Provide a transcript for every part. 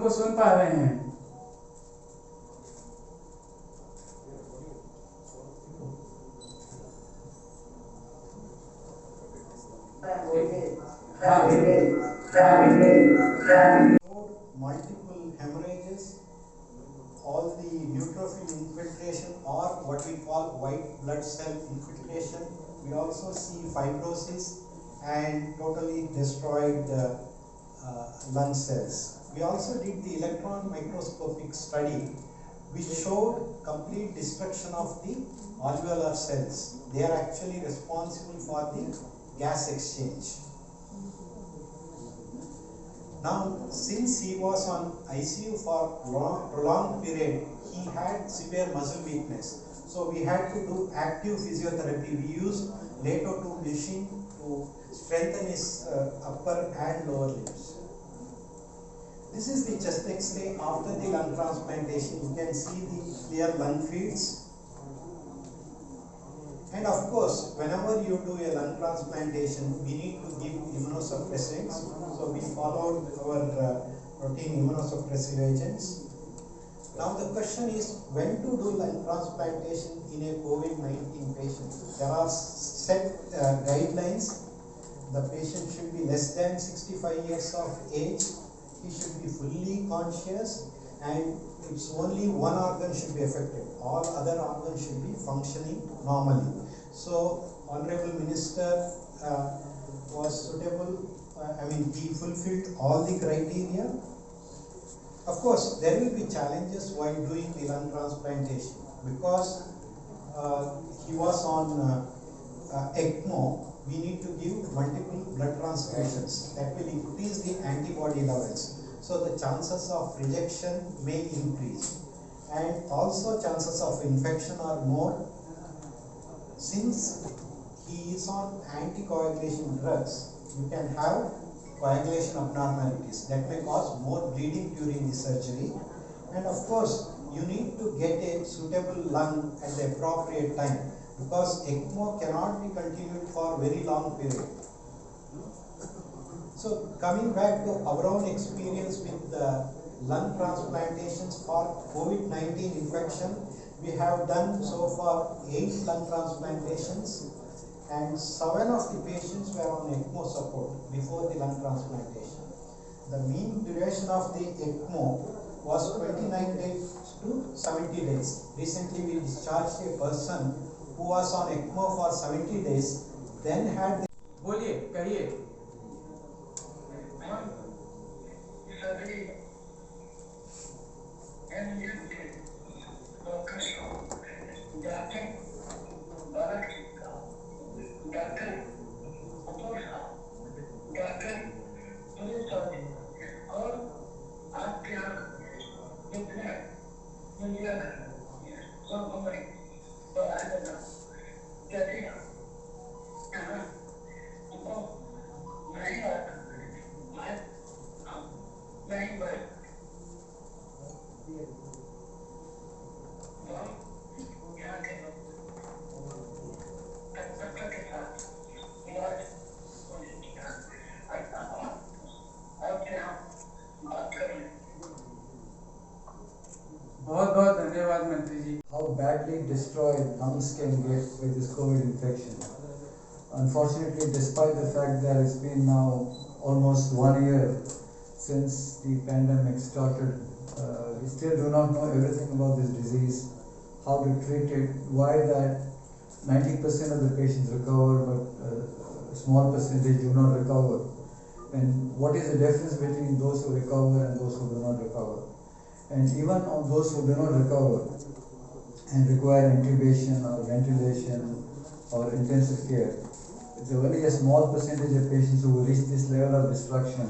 हमको सुन पा रहे हैं? Multiple hemorrhages, all the neutrophil infiltration or what we call white blood cell infiltration. We also see fibrosis and totally destroyed lung cells. We also did the electron microscopic study which showed complete destruction of the alveolar cells. They are actually responsible for the gas exchange. Now, since he was on ICU for prolonged period, he had severe muscle weakness. So we had to do active physiotherapy. We used LATO 2 machine to strengthen his upper and lower limbs. This is the chest X-ray after the lung transplantation. You can see the clear lung fields. And of course, whenever you do a lung transplantation, we need to give immunosuppressants. So we followed our routine immunosuppressive agents. Now the question is, when to do lung transplantation in a COVID-19 patient? There are set guidelines. The patient should be less than 65 years of age. He should be fully conscious, and it's only one organ should be affected. All other organs should be functioning normally. So, Honorable Minister was suitable. He fulfilled all the criteria. Of course, there will be challenges while doing the lung transplantation because he was on ECMO. We need to give multiple blood transfusions. That will increase the antibody levels. So the chances of rejection may increase. And also chances of infection are more. Since he is on anticoagulation drugs, you can have coagulation abnormalities that may cause more bleeding during the surgery. And of course, you need to get a suitable lung at the appropriate time because ECMO cannot be continued for a very long period. So coming back to our own experience with the lung transplantations for COVID-19 infection, we have done so far 8 lung transplantations and 7 of the patients were on ECMO support before the lung transplantation. The mean duration of the ECMO was 29 days to 70 days. Recently we discharged a person who was on ECMO for 70 days, then had the बोलिए, कहिए। बहुत बहुत धन्यवाद मंत्री जी। How badly destroyed lungs can get with this COVID infection. Unfortunately, despite the fact that it's been now almost 1 year since the pandemic started, we still do not know everything about this disease, how to treat it, why that 90% of the patients recover but a small percentage do not recover, and what is the difference between those who recover and those who do not recover. And even on those who do not recover and require intubation or ventilation or intensive care, it's only a small percentage of patients who reach this level of destruction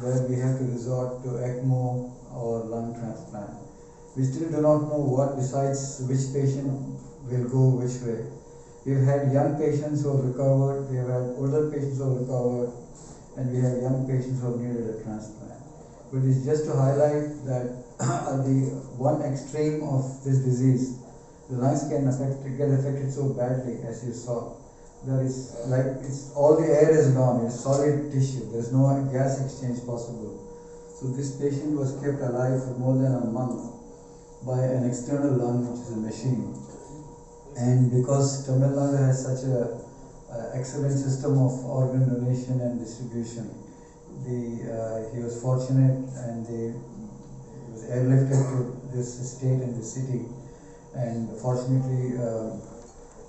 where we have to resort to ECMO or lung transplant. We still do not know what decides which patient will go which way. We've had young patients who have recovered, we have had older patients who have recovered, and we have young patients who have needed a transplant. But it's just to highlight that at the one extreme of this disease, the lungs can get affected so badly, as you saw. There is all the air is gone, it's solid tissue, there's no gas exchange possible. So So this patient was kept alive for more than a month by an external lung, which is a machine. And because Tamil Nadu has such a excellent system of organ donation and distribution, he was fortunate, and he was airlifted to this state and this city, and fortunately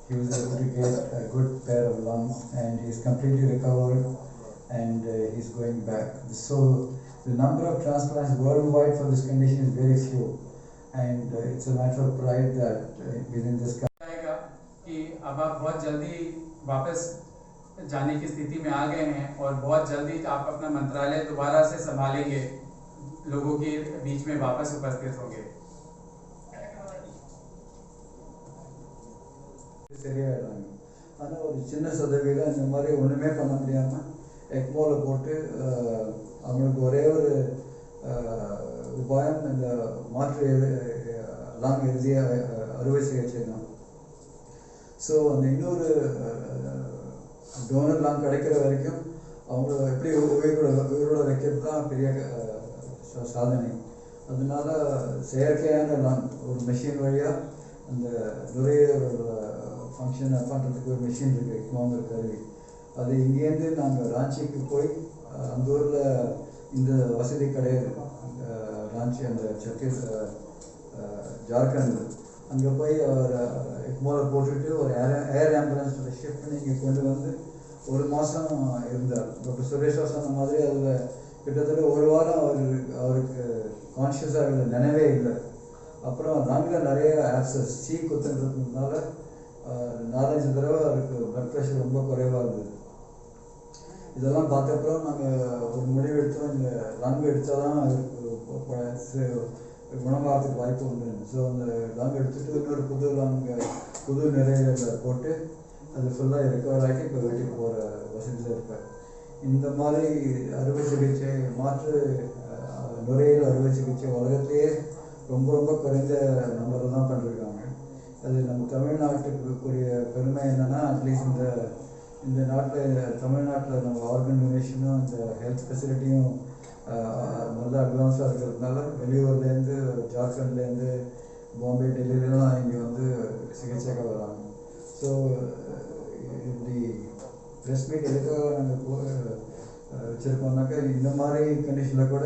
he was able to get a good pair of lungs, and he's completely recovered, and he's going back. So the number of transplants worldwide for this condition is very few, and it's a matter of pride that within this आएगा कि अब आप बहुत जल्दी वापस जाने की स्थिति में आ गए हैं और बहुत जल्दी आप अपना मंत्रालय दोबारा से संभालेंगे, लोगों के बीच में वापस उपस्थित होंगे. சரியாயிடுறாங்க. ஆனால் ஒரு சின்ன சதவீதம் இந்த மாதிரி ஒன்றுமே பண்ண முடியாமல் எக்மோவில் போட்டு அவங்களுக்கு ஒரே ஒரு உபாயம் இந்த மாற்று லாங் இறுதியாக அறுவை சிகிச்சை தான். ஸோ அந்த இன்னொரு டோனர் லாங் கிடைக்கிற வரைக்கும் அவங்க எப்படி உயிரோட வைக்கிறது தான் பெரிய சாதனை. அதனால செயற்கையான லாங் ஒரு மெஷின் வழியாக அந்த நுரையீரலோட ஃபங்க்ஷனை பண்ணுறதுக்கு ஒரு மிஷின் இருக்குது, எக்மோங்கிற கருவி. அது இங்கேருந்து நாங்கள் ராஞ்சிக்கு போய் அந்த ஊரில் இந்த வசதி கிடையாது. ராஞ்சி அந்த ஜார்க்கண்ட் அங்கே போய் அவர் எக்மோவில் போட்டுட்டு ஒரு ஏர் ஆம்புலன்ஸில் ஷிஃப்ட் பண்ணி இங்கே கொண்டு வந்து ஒரு மாதம் இருந்தார். டாக்டர் சுரேஷா சொன்ன மாதிரி அதில் கிட்டத்தட்ட ஒரு வாரம் அவருக்கு கான்ஷியஸாக இல்லை, நினைவே இல்லை. அப்புறம் லங்கில் நிறைய ஆப்சஸ் குத்துன்றதுனால 4-5 தடவை அவருக்கு பிளட் ப்ரெஷர் ரொம்ப குறைவாக இருந்தது. இதெல்லாம் பார்த்தப்பறம் நாங்கள் ஒரு முடிவு எடுத்தோம், இந்த லங் எடுத்தால் தான் அவருக்கு குணமாகறதுக்கு வாய்ப்பு உண்டு. ஸோ அந்த லங் எடுத்துகிட்டு இன்னொரு புது நிறையில் போட்டு அது ஃபுல்லாக ரெக்கவர் ஆகி இப்போ வீட்டுக்கு போகிற வசதியில் இருப்பார். இந்த மாதிரி அறுவை சிகிச்சை மாற்று நுரையீரல் அறுவை சிகிச்சை உலகத்திலேயே ரொம்ப ரொம்ப குறைந்த நம்பரில் தான் பண்ணிருக்காங்க. அது நம்ம தமிழ்நாட்டுக்குரிய பெருமை என்னென்னா, அட்லீஸ்ட் இந்த நாட்டில் தமிழ்நாட்டில் நம்ம ஆர்கன் டொனேஷனும் இந்த ஹெல்த் ஃபெசிலிட்டியும் நல்லா அட்வான்ஸாக இருக்கிறதுனால வெளியூர்லேருந்து ஜார்க்கண்ட்லேருந்து பாம்பே டெல்லியிலாம் இங்கே வந்து சிகிச்சைக்காக வராங்க. ஸோ இப்படி ப்ரெஸ் மீட் எதுக்காக நாங்கள் வச்சுருக்கோம்னாக்கா இந்த மாதிரி கண்டிஷனில் கூட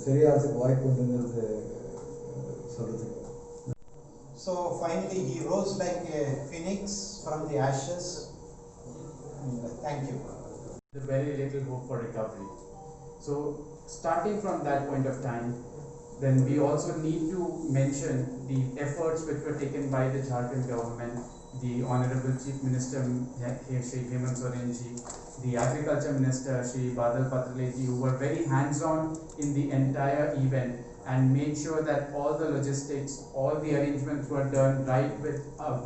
சரியாகிறதுக்கு வாய்ப்பு உண்டுங்கிறது சொல்கிறதுக்கு. So finally he rose like a phoenix from the ashes. Thank you. The very little hope for recovery. So starting from that point of time, then we also need to mention the efforts which were taken by the Jharkhand government, the Honorable Chief Minister Shri Hemant Soren ji, the Agriculture Minister Shri Badal Patre ji, who were very hands-on in the entire event and made sure that all the logistics, all the arrangements were done right with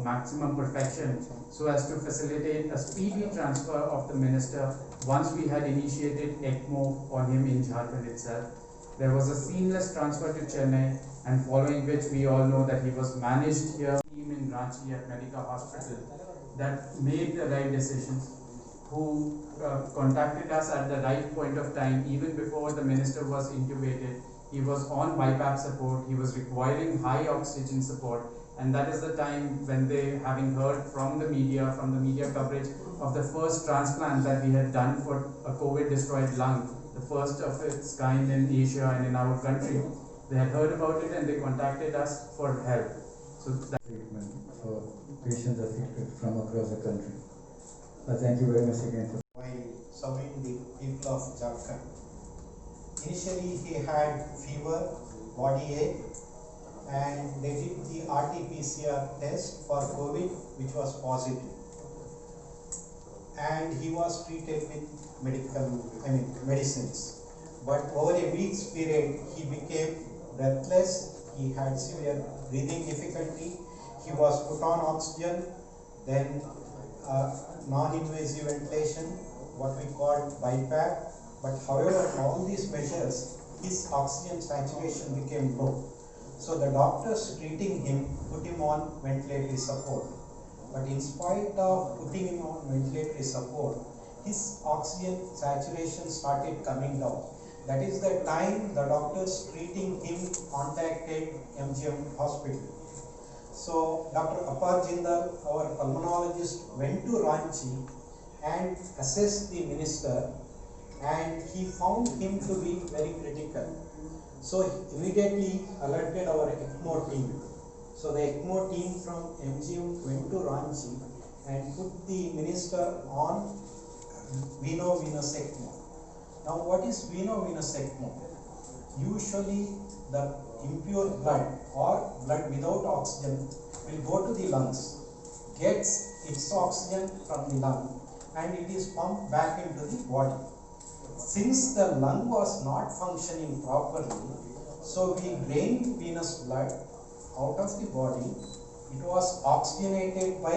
maximum perfection so as to facilitate a speedy transfer of the minister once we had initiated ECMO on him in Jharkhand itself. There was a seamless transfer to Chennai, and following which we all know that he was managed here in Ranchi at Medica Hospital that made the right decisions, who contacted us at the right point of time even before the minister was intubated. He was on BiPAP support, he was requiring high oxygen support, and that is the time when they, having heard from the media coverage of the first transplant that we had done for a COVID destroyed lung, the first of its kind in Asia and in our country, they had heard about it and they contacted us for help. So that treatment for patients affected from across the country. Thank you very much again. While serving the people of Jharkhand, initially he had fever, body ache, and they did the RT-PCR test for COVID, which was positive. And he was treated with medicines. But over a week's period, he became breathless. He had severe breathing difficulty. He was put on oxygen, then non-invasive ventilation, what we call BiPAP. But however, all these measures, his oxygen saturation became low. So the doctors treating him put him on ventilatory support. But in spite of putting him on ventilatory support, his oxygen saturation started coming down. That is the time the doctors treating him contacted MGM hospital. So Dr. Apar Jindal, our pulmonologist, went to Ranchi and assessed the minister, and he found him to be very critical. So he immediately alerted our ECMO team. So the ECMO team from MGM went to Ranchi and put the minister on veno-venous ECMO. Now what is veno-venous ECMO? Usually the impure blood or blood without oxygen will go to the lungs, gets its oxygen from the lung, and it is pumped back into the body. Since the lung was not functioning properly, so we drained venous blood out of the body. It was oxygenated by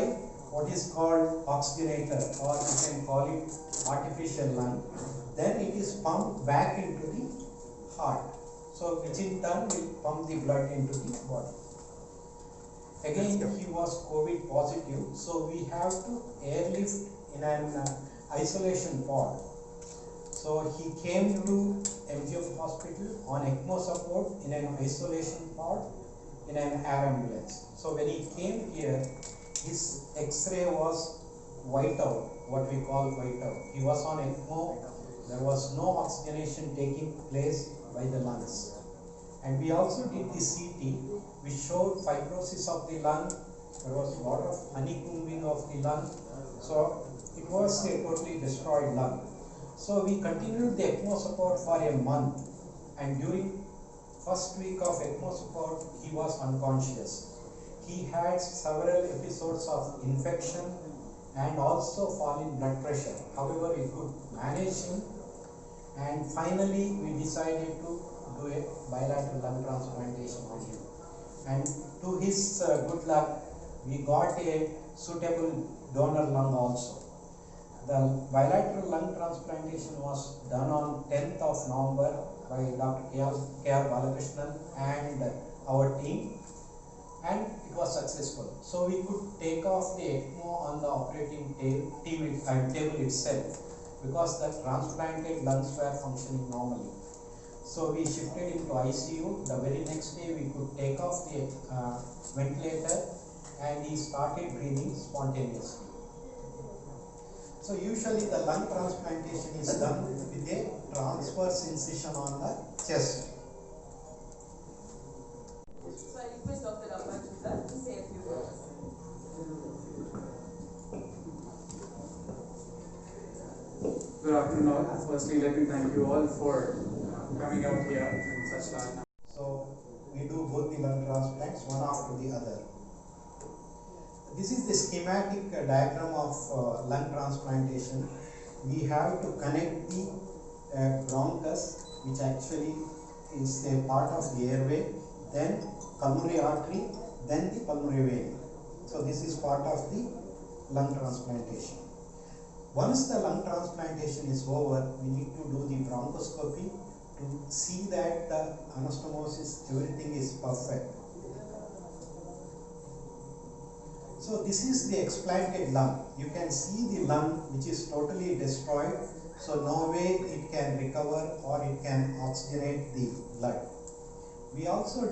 what is called oxygenator, or you can call it artificial lung. Then it is pumped back into the heart, so which in turn will pump the blood into the body. Again, he was COVID positive, so we have to airlift in an isolation pod. So he came to MGM hospital on ECMO support in an isolation pod in an air ambulance. So when he came here, his X-ray was white out, what we call white out. He was on ECMO, there was no oxygenation taking place by the lungs. And we also did the CT, which showed fibrosis of the lung, there was a lot of honeycombing of the lung, so it was a totally destroyed lung. So we continued the ECMO support for a month, and during first week of ECMO support, he was unconscious. He had several episodes of infection and also fall in blood pressure. However, we could manage him, and finally we decided to do a bilateral lung transplantation on him. And to his good luck, we got a suitable donor lung also. The bilateral lung transplantation was done on 10th of November by Dr. K.R. Balakrishnan and our team, and it was successful. So we could take off the ECMO on the operating table itself, because the transplanted lungs were functioning normally. So we shifted into ICU. The very next day we could take off the ventilator, and he started breathing spontaneously. So usually the lung transplantation is done with a transverse incision on the chest. So I request Dr. Apar Jindal to say a few words. Good afternoon all. Firstly, let me thank you all for coming out here in such large numbers. So we do both the lung transplants, one after the other. This is the schematic diagram of lung transplantation. We have to connect the bronchus, which actually is a part of the airway, then pulmonary artery, then the pulmonary vein. So this is part of the lung transplantation. Once the lung transplantation is over, we need to do the bronchoscopy to see that the anastomosis, everything is perfect. So this is the explanted lung. You can see the lung which is totally destroyed, so no way it can recover or it can oxygenate the blood. We also